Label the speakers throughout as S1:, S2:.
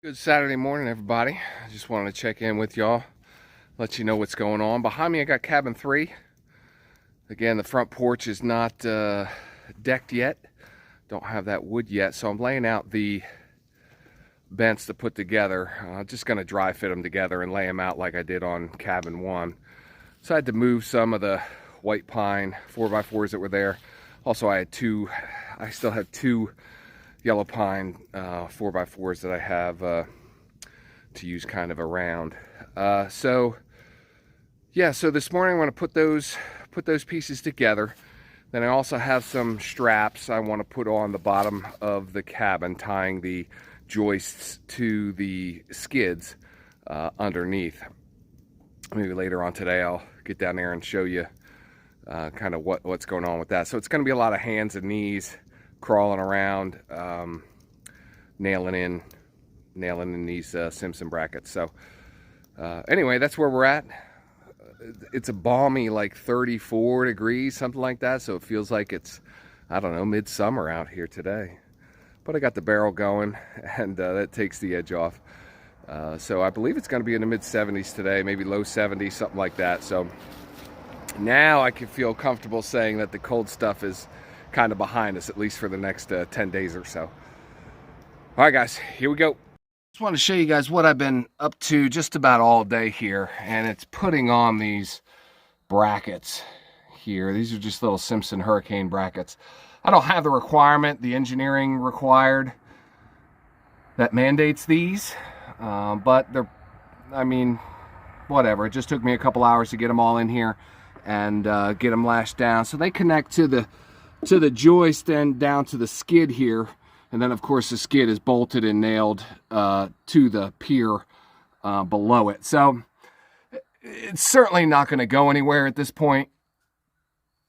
S1: Good Saturday morning, everybody. I just wanted to check in with y'all, let you know what's going on. Behind me, I got cabin 3. Again, the front porch is not decked yet. Don't have that wood yet, so I'm laying out the bents to put together. Just going to dry fit them together and lay them out like I did on cabin 1. So I had to move some of the white pine 4x4s that were there. Also, I still have two yellow pine 4x4s that I have to use kind of around. So this morning I'm going to put those pieces together. Then I also have some straps I want to put on the bottom of the cabin, tying the joists to the skids underneath. Maybe later on today I'll get down there and show you kind of what's going on with that. So it's going to be a lot of hands and knees, crawling around, nailing in these Simpson brackets. So anyway, that's where we're at. It's a balmy like 34 degrees, something like that. So it feels like it's, I don't know, midsummer out here today. But I got the barrel going, and that takes the edge off. So I believe it's going to be in the mid 70s today, maybe low 70s, something like that. So now I can feel comfortable saying that the cold stuff is kind of behind us, at least for the next 10 days or so. All right, guys, here we go. Just want to show you guys what I've been up to just about all day here, and it's putting on these brackets here. These are just little Simpson Hurricane brackets. I don't have the requirement, the engineering required that mandates these, but they're, I mean, whatever. It just took me a couple hours to get them all in here and get them lashed down. So they connect to the joist and down to the skid here, and then of course the skid is bolted and nailed to the pier below it. So it's certainly not going to go anywhere at this point.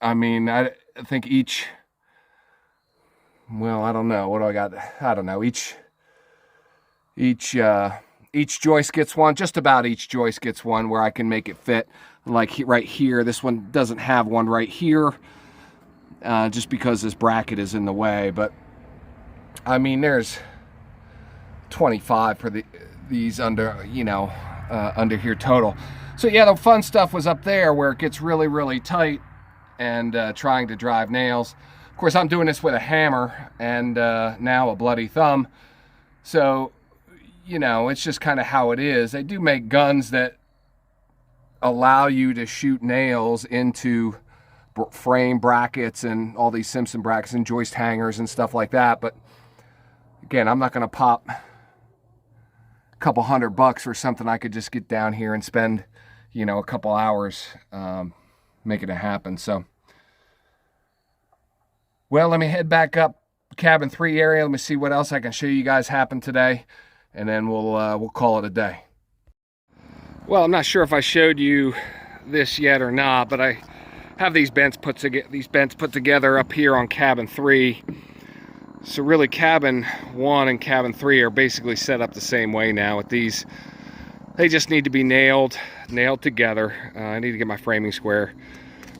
S1: I mean, I think each, well, I don't know, what do I got? I don't know, each joist gets one. Just about each joist gets one where I can make it fit. Like right here, this one doesn't have one right here, just because this bracket is in the way. But I mean, there's 25 for these under, you know, under here total. So yeah, the fun stuff was up there where it gets really, really tight and trying to drive nails. Of course, I'm doing this with a hammer and now a bloody thumb. So, you know, it's just kind of how it is. They do make guns that allow you to shoot nails into frame brackets and all these Simpson brackets and joist hangers and stuff like that. But again, I'm not going to pop a couple $100 for something I could just get down here and spend, you know, a couple hours making it happen. So, well, let me head back up cabin 3 area. Let me see what else I can show you guys happened today, and then we'll call it a day. Well, I'm not sure if I showed you this yet or not, but I have these bents put together up here on cabin 3. So really, cabin 1 and cabin 3 are basically set up the same way now. With these, they just need to be nailed together. I need to get my framing square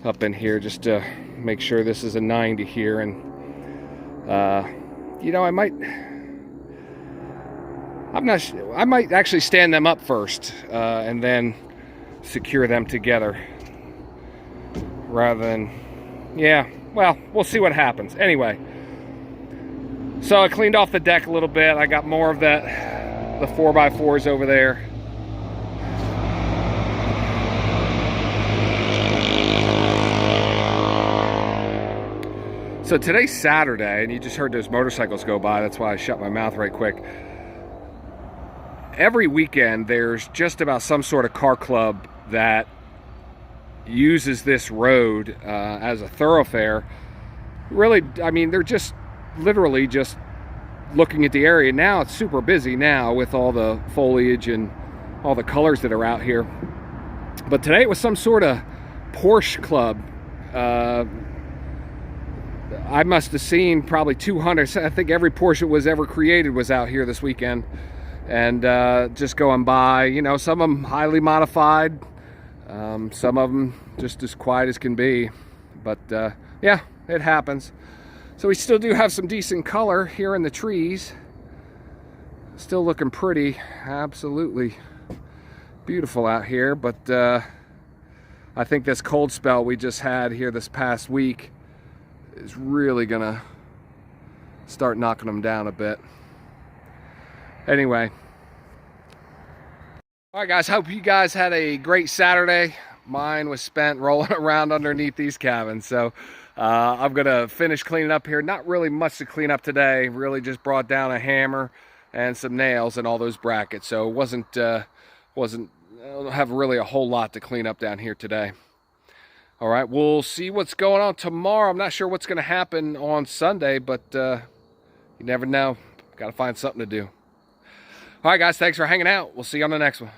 S1: up in here just to make sure this is a 90 here, and you know, I might actually stand them up first and then secure them together rather than, yeah, well, we'll see what happens. Anyway, so I cleaned off the deck a little bit. I got more of the 4x4s over there. So today's Saturday, and you just heard those motorcycles go by. That's why I shut my mouth right quick. Every weekend, there's just about some sort of car club that uses this road as a thoroughfare. Really, I mean, they're just literally just looking at the area. Now it's super busy now with all the foliage and all the colors that are out here. But today it was some sort of Porsche club. I must have seen probably 200. I think every Porsche that was ever created was out here this weekend. And just going by, you know, some of them highly modified, some of them just as quiet as can be. But yeah, it happens. So we still do have some decent color here in the trees. Still looking pretty, absolutely beautiful out here, but I think this cold spell we just had here this past week is really gonna start knocking them down a bit. Anyway, all right guys, hope you guys had a great Saturday. Mine was spent rolling around underneath these cabins, so I'm gonna finish cleaning up here. Not really much to clean up today, really just brought down a hammer and some nails and all those brackets, so it wasn't I don't have really a whole lot to clean up down here today. All right, we'll see what's going on tomorrow. I'm not sure what's going to happen on Sunday, but you never know. Got to find something to do. All right, guys, thanks for hanging out. We'll see you on the next one.